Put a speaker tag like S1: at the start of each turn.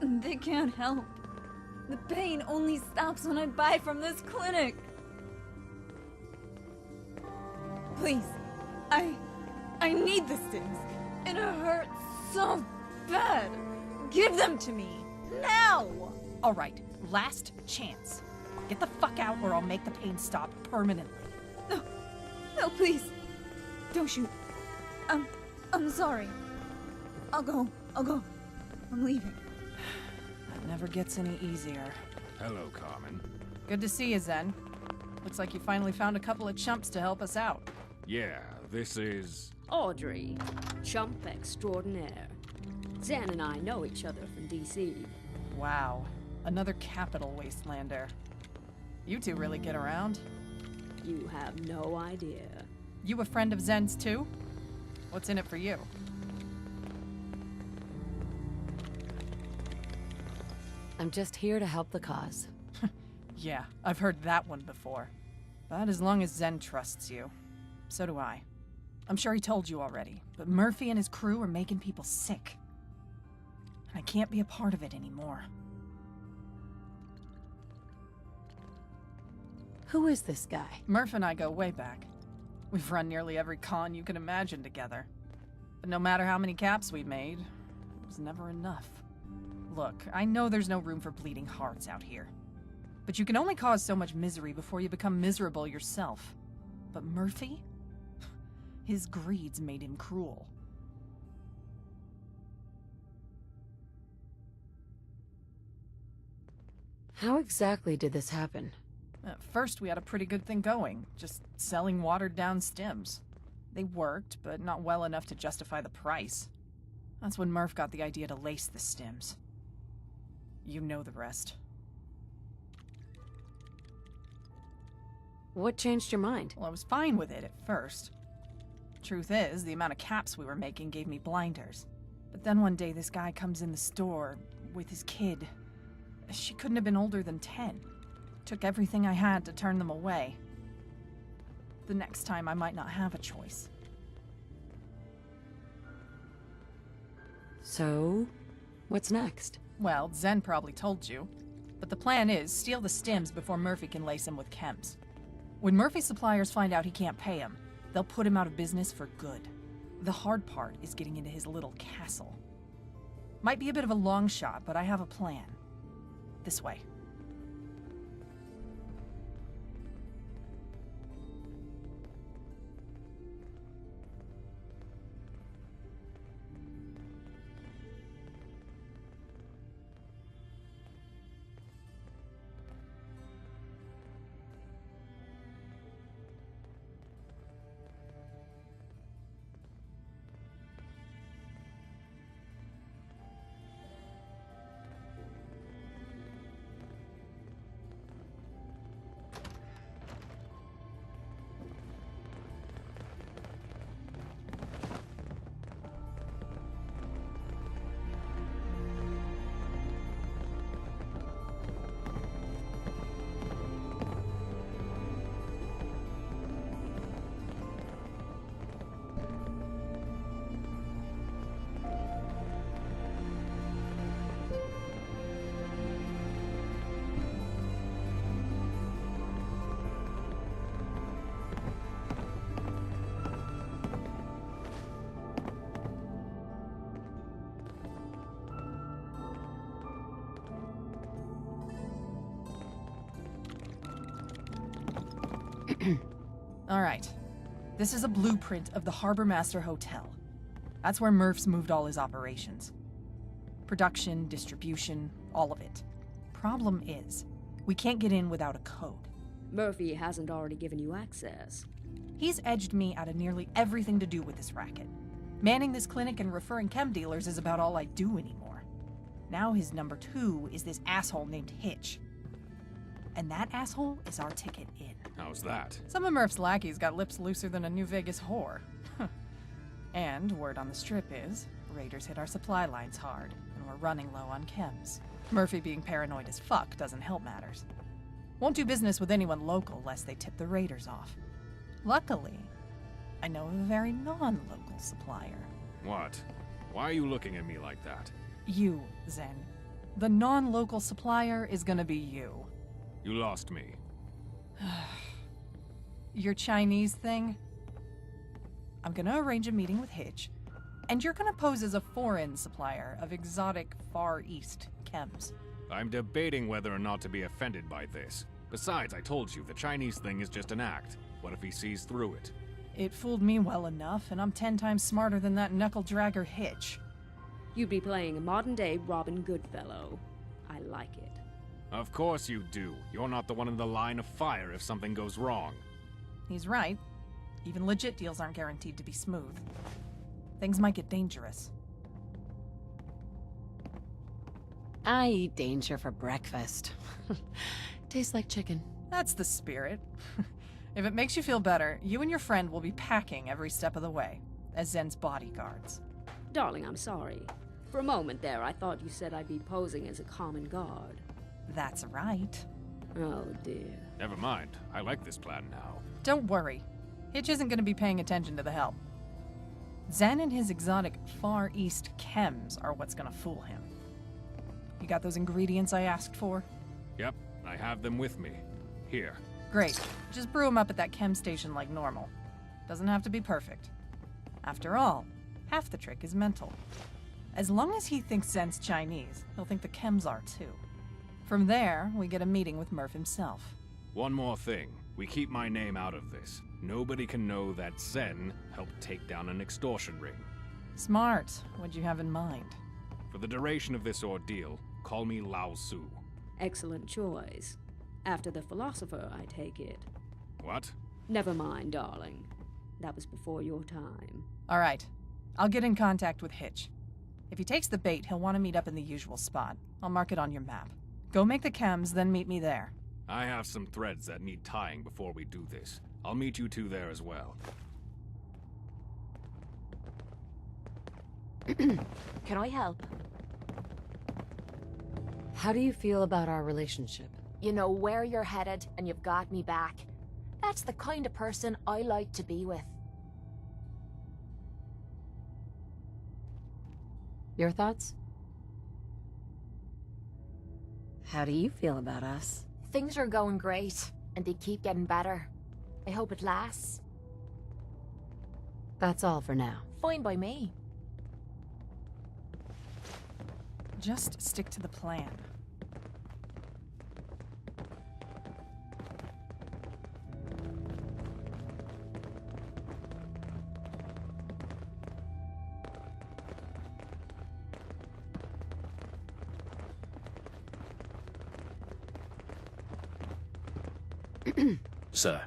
S1: They can't help. The pain only stops when I buy from this clinic. Please, I need the stims. It hurts so bad. Give them to me, now!
S2: Alright, last chance. Get the fuck out or I'll make the pain stop permanently.
S1: No, please. Don't shoot. I'm sorry. I'll go. I'm leaving.
S2: That never gets any easier.
S3: Hello, Carmen.
S2: Good to see you, Zen. Looks like you finally found a couple of chumps to help us out.
S3: Yeah, this is...
S4: Audrey, chump extraordinaire. Zen and I know each other from D.C.
S2: Wow, another capital wastelander. You two really get around.
S4: You have no idea.
S2: You a friend of Zen's too? What's in it for you?
S5: I'm just here to help the cause.
S2: Yeah, I've heard that one before. But as long as Zen trusts you, so do I. I'm sure he told you already, but Murphy and his crew are making people sick. And I can't be a part of it anymore.
S5: Who is this guy?
S2: Murph and I go way back. We've run nearly every con you can imagine together. But no matter how many caps we made, it was never enough. Look, I know there's no room for bleeding hearts out here. But you can only cause so much misery before you become miserable yourself. But Murphy? His greed's made him cruel.
S5: How exactly did this happen?
S2: At first, we had a pretty good thing going, just selling watered-down stims. They worked, but not well enough to justify the price. That's when Murph got the idea to lace the stims. You know the rest.
S5: What changed your mind?
S2: Well, I was fine with it at first. Truth is, the amount of caps we were making gave me blinders. But then one day this guy comes in the store with his kid. She couldn't have been older than 10. Took everything I had to turn them away. The next time I might not have a choice.
S5: So, what's next?
S2: Well, Zen probably told you. But the plan is, steal the stims before Murphy can lace him with chems. When Murphy's suppliers find out he can't pay him, they'll put him out of business for good. The hard part is getting into his little castle. Might be a bit of a long shot, but I have a plan. This way. Alright. This is a blueprint of the Harbor Master Hotel. That's where Murph's moved all his operations. Production, distribution, all of it. Problem is, we can't get in without a code.
S4: Murphy hasn't already given you access.
S2: He's edged me out of nearly everything to do with this racket. Manning this clinic and referring chem dealers is about all I do anymore. Now his number 2 is this asshole named Hitch. And that asshole is our ticket in.
S3: How's that?
S2: Some of Murph's lackeys got lips looser than a New Vegas whore. And word on the strip is, raiders hit our supply lines hard, and we're running low on chems. Murphy being paranoid as fuck doesn't help matters. Won't do business with anyone local lest they tip the raiders off. Luckily, I know of a very non-local supplier.
S3: What? Why are you looking at me like that?
S2: You, Zen. The non-local supplier is gonna be you.
S3: You lost me.
S2: Your Chinese thing? I'm gonna arrange a meeting with Hitch, and you're gonna pose as a foreign supplier of exotic Far East chems.
S3: I'm debating whether or not to be offended by this. Besides, I told you, the Chinese thing is just an act. What if he sees through it?
S2: It fooled me well enough, and I'm 10 times smarter than that knuckle-dragger Hitch.
S4: You'd be playing a modern-day Robin Goodfellow. I like it.
S3: Of course you do. You're not the one in the line of fire if something goes wrong.
S2: He's right. Even legit deals aren't guaranteed to be smooth. Things might get dangerous.
S5: I eat danger for breakfast. Tastes like chicken.
S2: That's the spirit. If it makes you feel better, you and your friend will be packing every step of the way, as Zen's bodyguards.
S4: Darling, I'm sorry. For a moment there, I thought you said I'd be posing as a common guard.
S2: That's right.
S4: Oh, dear.
S3: Never mind. I like this plan now.
S2: Don't worry. Hitch isn't going to be paying attention to the help. Zen and his exotic Far East chems are what's going to fool him. You got those ingredients I asked for?
S3: Yep, I have them with me. Here.
S2: Great. Just brew them up at that chem station like normal. Doesn't have to be perfect. After all, half the trick is mental. As long as he thinks Zen's Chinese, he'll think the chems are too. From there, we get a meeting with Murph himself.
S3: One more thing. We keep my name out of this. Nobody can know that Zen helped take down an extortion ring.
S2: Smart. What'd you have in mind?
S3: For the duration of this ordeal, call me Lao Su.
S4: Excellent choice. After the philosopher, I take it.
S3: What?
S4: Never mind, darling. That was before your time.
S2: All right. I'll get in contact with Hitch. If he takes the bait, he'll want to meet up in the usual spot. I'll mark it on your map. Go make the chems, then meet me there.
S3: I have some threads that need tying before we do this. I'll meet you two there as well.
S6: Can I help?
S5: How do you feel about our relationship?
S6: You know where you're headed, and you've got me back. That's the kind of person I like to be with.
S5: Your thoughts? How do you feel about us?
S6: Things are going great, and they keep getting better. I hope it lasts.
S5: That's all for now.
S6: Fine by me.
S2: Just stick to the plan.
S7: Sir,